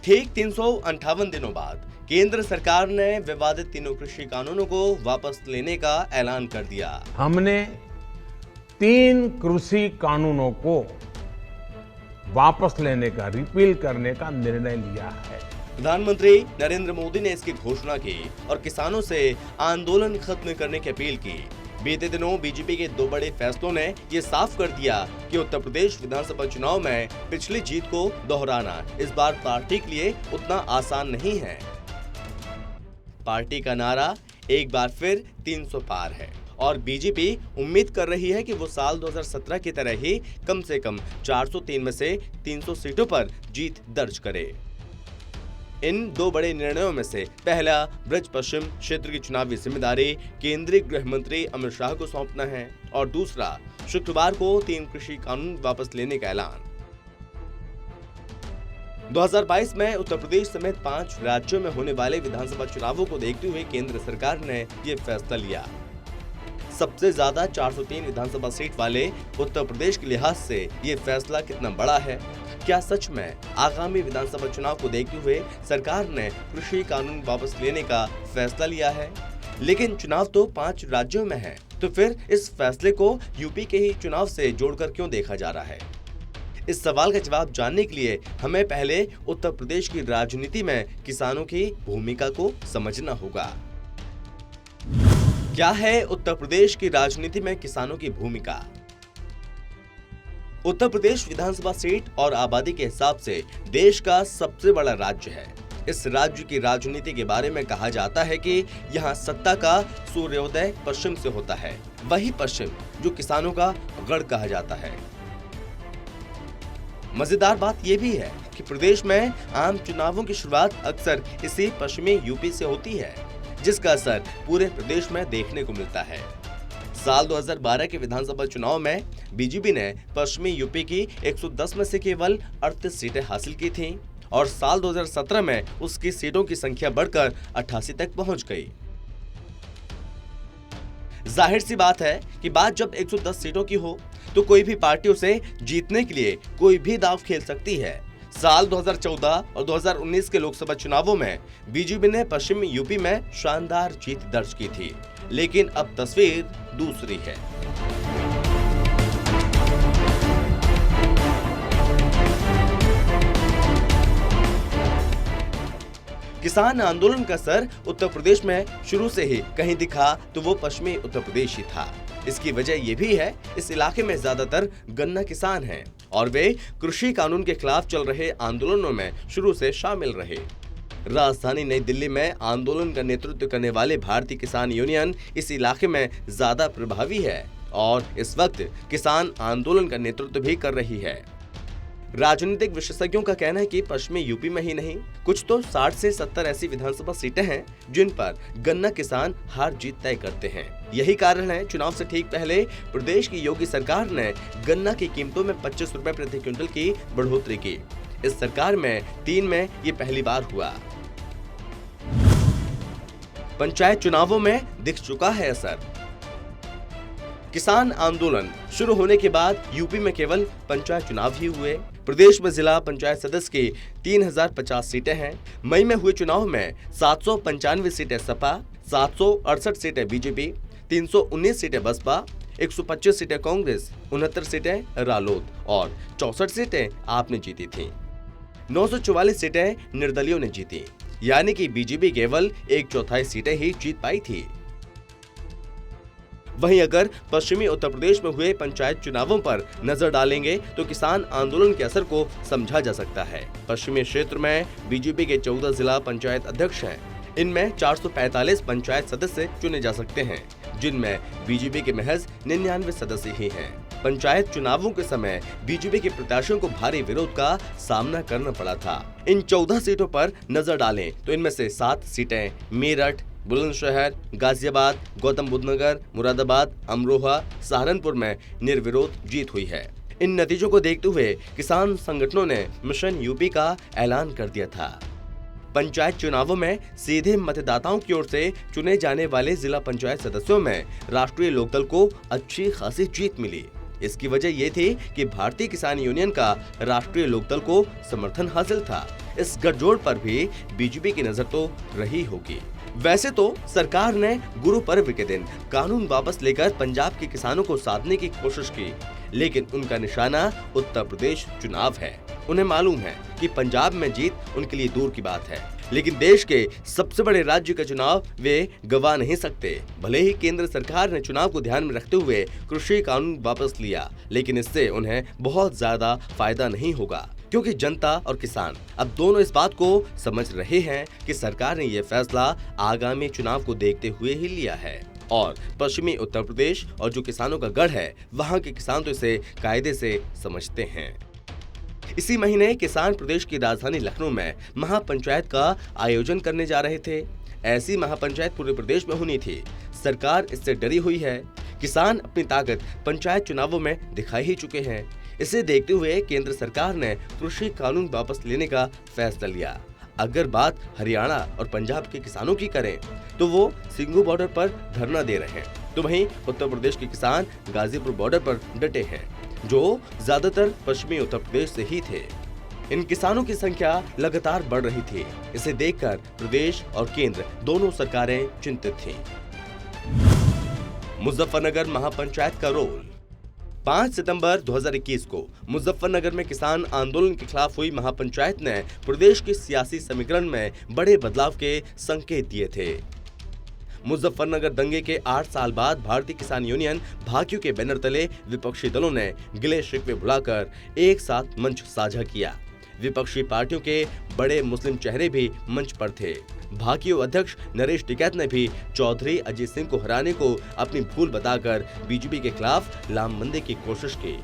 ठीक 358 दिनों बाद केंद्र सरकार ने विवादित तीनों कृषि कानूनों को वापस लेने का ऐलान कर दिया। हमने 3 कृषि कानूनों को वापस लेने का, रिपील करने का निर्णय लिया है। प्रधानमंत्री नरेंद्र मोदी ने इसकी घोषणा की और किसानों से आंदोलन खत्म करने की अपील की। बीते दिनों बीजेपी के 2 बड़े फैसलों ने ये साफ कर दिया कि उत्तर प्रदेश विधानसभा चुनाव में पिछली जीत को दोहराना इस बार पार्टी के लिए उतना आसान नहीं है। पार्टी का नारा एक बार फिर 300 पार है और बीजेपी उम्मीद कर रही है कि वो साल 2017 की तरह ही कम से कम 403 में से 300 सीटों पर जीत दर्ज करे। इन 2 बड़े निर्णयों में से पहला ब्रज पश्चिम क्षेत्र की चुनावी जिम्मेदारी केंद्रीय गृह मंत्री अमित शाह को सौंपना है और दूसरा शुक्रवार को 3 कृषि कानून वापस लेने का ऐलान। 2022 में उत्तर प्रदेश समेत 5 राज्यों में होने वाले विधानसभा चुनावों को देखते हुए केंद्र सरकार ने ये फैसला लिया। सबसे ज्यादा 403 विधानसभा सीट वाले उत्तर प्रदेश के लिहाज से ये फैसला कितना बड़ा है? क्या सच में आगामी विधानसभा चुनाव को देखते हुए सरकार ने कृषि कानून वापस लेने का फैसला लिया है? लेकिन चुनाव तो 5 राज्यों में है, तो फिर इस फैसले को यूपी के ही चुनाव से जोड़कर क्यों देखा जा रहा है? इस सवाल का जवाब जानने के लिए हमें पहले उत्तर प्रदेश की राजनीति में किसानों की भूमिका को समझना होगा। क्या है उत्तर प्रदेश की राजनीति में किसानों की भूमिका? उत्तर प्रदेश विधानसभा सीट और आबादी के हिसाब से देश का सबसे बड़ा राज्य है। इस राज्य की राजनीति के बारे में कहा जाता है कि यहाँ सत्ता का सूर्योदय पश्चिम से होता है, वही पश्चिम जो किसानों का गढ़ कहा जाता है। मजेदार बात यह भी है कि प्रदेश में आम चुनावों की शुरुआत अक्सर इसी पश्चिमी यूपी से होती है, जिसका असर पूरे प्रदेश में देखने को मिलता है। साल 2012 के विधानसभा चुनाव में बीजेपी ने पश्चिमी यूपी की 110 में से केवल 38 सीटें हासिल की थीं और साल 2017 में उसकी सीटों की संख्या बढ़कर 88 तक पहुंच गई। जाहिर सी बात है कि बात जब 110 सीटों की हो तो कोई भी पार्टी उसे जीतने के लिए कोई भी दांव खेल सकती है। साल 2014 और 2019 के लोकसभा चुनावों में बीजेपी ने पश्चिमी यूपी में शानदार जीत दर्ज की थी, लेकिन अब तस्वीर दूसरी है। किसान आंदोलन का असर उत्तर प्रदेश में शुरू से ही कहीं दिखा तो वो पश्चिमी उत्तर प्रदेश ही था। इसकी वजह ये भी है, इस इलाके में ज्यादातर गन्ना किसान हैं और वे कृषि कानून के खिलाफ चल रहे आंदोलनों में शुरू से शामिल रहे। राजधानी नई दिल्ली में आंदोलन का नेतृत्व करने वाले भारतीय किसान यूनियन इस इलाके में ज्यादा प्रभावी है और इस वक्त किसान आंदोलन का नेतृत्व भी कर रही है। राजनीतिक विशेषज्ञों का कहना है कि पश्चिमी यूपी में ही नहीं, कुछ तो 60 से 70 ऐसी विधानसभा सीटें हैं जिन पर गन्ना किसान हार जीत तय करते हैं। यही कारण है चुनाव से ठीक पहले प्रदेश की योगी सरकार ने गन्ना की कीमतों में 25 रुपए प्रति क्विंटल की बढ़ोतरी की। इस सरकार में 3 में ये पहली बार हुआ। पंचायत चुनावों में दिख चुका है असर। किसान आंदोलन शुरू होने के बाद यूपी में केवल पंचायत चुनाव ही हुए। प्रदेश में जिला पंचायत सदस्य की 3050 सीटें हैं। मई में हुए चुनाव में 795 सीटें सपा, 768 सीटें बीजेपी, 319 सीटें बसपा, 125 सीटें कांग्रेस, 69 सीटें रालोद और 64 सीटें आपने जीती थीं। 944 सीटें निर्दलियों ने जीती, यानी कि बीजेपी केवल 1/4 सीटें ही जीत पाई थी। वहीं अगर पश्चिमी उत्तर प्रदेश में हुए पंचायत चुनावों पर नजर डालेंगे तो किसान आंदोलन के असर को समझा जा सकता है। पश्चिमी क्षेत्र में बीजेपी के 14 जिला पंचायत अध्यक्ष हैं। इनमें 445 पंचायत सदस्य चुने जा सकते हैं, जिनमें बीजेपी के महज 99 सदस्य ही हैं। पंचायत चुनावों के समय बीजेपी के प्रत्याशियों को भारी विरोध का सामना करना पड़ा था। इन 14 सीटों पर नजर डालें तो इनमें से 7 सीटें मेरठ, बुलंदशहर, गाजियाबाद, गौतम बुद्ध नगर, मुरादाबाद, अमरोहा, सहारनपुर में निर्विरोध जीत हुई है। इन नतीजों को देखते हुए किसान संगठनों ने मिशन यूपी का ऐलान कर दिया था। पंचायत चुनावों में सीधे मतदाताओं की ओर से चुने जाने वाले जिला पंचायत सदस्यों में राष्ट्रीय लोकदल को अच्छी खासी जीत मिली। इसकी वजह ये थी कि भारतीय किसान यूनियन का राष्ट्रीय लोकदल को समर्थन हासिल था। इस गठजोड़ पर भी बीजेपी की नजर तो रही होगी। वैसे तो सरकार ने गुरु पर्व के दिन कानून वापस लेकर पंजाब के किसानों को साधने की कोशिश की, लेकिन उनका निशाना उत्तर प्रदेश चुनाव है। उन्हें मालूम है कि पंजाब में जीत उनके लिए दूर की बात है, लेकिन देश के सबसे बड़े राज्य का चुनाव वे गवा नहीं सकते। भले ही केंद्र सरकार ने चुनाव को ध्यान में रखते हुए कृषि कानून वापस लिया, लेकिन इससे उन्हें बहुत ज्यादा फायदा नहीं होगा, क्योंकि जनता और किसान अब दोनों इस बात को समझ रहे हैं कि सरकार ने यह फैसला आगामी चुनाव को देखते हुए ही लिया है। और पश्चिमी उत्तर प्रदेश और जो किसानों का गढ़ है, वहां के किसान तो इसे कायदे से समझते हैं। इसी महीने किसान प्रदेश की राजधानी लखनऊ में महापंचायत का आयोजन करने जा रहे थे। ऐसी महापंचायत पूरे प्रदेश में होनी थी। सरकार इससे डरी हुई है। किसान अपनी ताकत पंचायत चुनावों में दिखाई ही चुके हैं। इसे देखते हुए केंद्र सरकार ने कृषि कानून वापस लेने का फैसला लिया। अगर बात हरियाणा और पंजाब के किसानों की करें तो वो सिंघू बॉर्डर पर धरना दे रहे हैं, तो वहीं उत्तर प्रदेश के किसान गाजीपुर बॉर्डर पर डटे हैं, जो ज्यादातर पश्चिमी उत्तर प्रदेश से ही थे। इन किसानों की संख्या लगातार बढ़ रही थी। इसे देखकर प्रदेश और केंद्र दोनों सरकारें चिंतित थीं। मुजफ्फरनगर महापंचायत का रोल। 5 सितंबर 2021 को मुजफ्फरनगर में किसान आंदोलन के खिलाफ हुई महापंचायत ने प्रदेश के सियासी समीकरण में बड़े बदलाव के संकेत दिए थे। मुजफ्फरनगर दंगे के 8 साल बाद भारतीय किसान यूनियन भाकियू के बैनर तले विपक्षी दलों ने गिले शिकवे भुलाकर एक साथ मंच साझा किया। विपक्षी पार्टियों के बड़े मुस्लिम चेहरे भी मंच पर थे। भाकियू अध्यक्ष नरेश टिकैत ने भी चौधरी अजीत सिंह को हराने को अपनी भूल बताकर बीजेपी के खिलाफ लामबंदी की कोशिश की।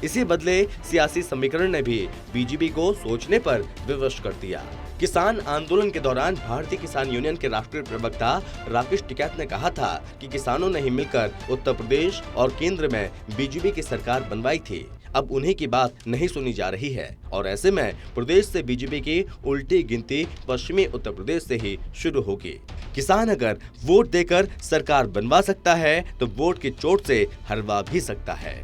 इसी बदले सियासी समीकरण ने भी बीजेपी को सोचने पर विवश कर दिया। किसान आंदोलन के दौरान भारतीय किसान यूनियन के राष्ट्रीय प्रवक्ता राकेश टिकैत ने कहा था कि किसानों ने ही मिलकर उत्तर प्रदेश और केंद्र में बीजेपी की सरकार बनवाई थी। अब उन्हीं की बात नहीं सुनी जा रही है और ऐसे में प्रदेश से बीजेपी की उल्टी गिनती पश्चिमी उत्तर प्रदेश से ही शुरू होगी। किसान अगर वोट देकर सरकार बनवा सकता है तो वोट की चोट से हरवा भी सकता है।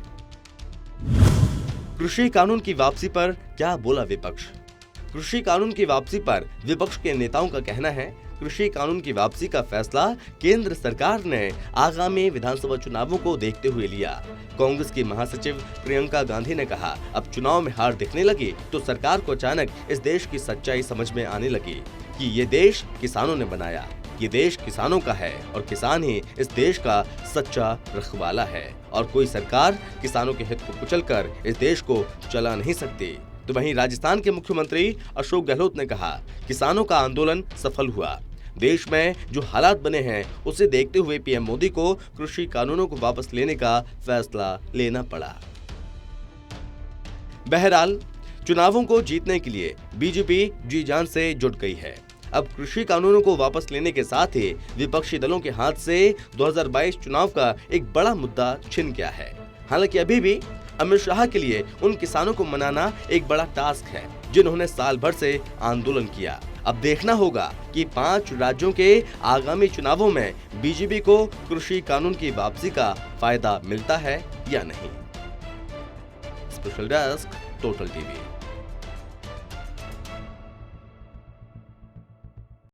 कृषि कानून की वापसी पर क्या बोला विपक्ष? कृषि कानून की वापसी पर विपक्ष के नेताओं का कहना है, कृषि कानून की वापसी का फैसला केंद्र सरकार ने आगामी विधानसभा चुनावों को देखते हुए लिया। कांग्रेस की महासचिव प्रियंका गांधी ने कहा, अब चुनाव में हार दिखने लगी तो सरकार को अचानक इस देश की सच्चाई समझ में आने लगी कि ये देश किसानों ने बनाया, ये देश किसानों का है और किसान ही इस देश का सच्चा रखवाला है और कोई सरकार किसानों के हित को कुचलकर इस देश को चला नहीं सकती। तो वहीं राजस्थान के मुख्यमंत्री अशोक गहलोत ने कहा, किसानों का आंदोलन सफल हुआ। देश में जो हालात बने हैं उसे देखते हुए पीएम मोदी को कृषि कानूनों को वापस लेने का फैसला लेना पड़ा। बहरहाल चुनावों को जीतने के लिए बीजेपी जी जान से जुट गई है। अब कृषि कानूनों को वापस लेने के साथ ही विपक्षी दलों के हाथ से 2022 चुनाव का एक बड़ा मुद्दा छिन गया है। हालांकि अभी भी अमित शाह के लिए उन किसानों को मनाना एक बड़ा टास्क है जिन्होंने साल भर से आंदोलन किया। अब देखना होगा कि 5 राज्यों के आगामी चुनावों में बीजेपी को कृषि कानून की वापसी का फायदा मिलता है या नहीं। Special desk, total TV.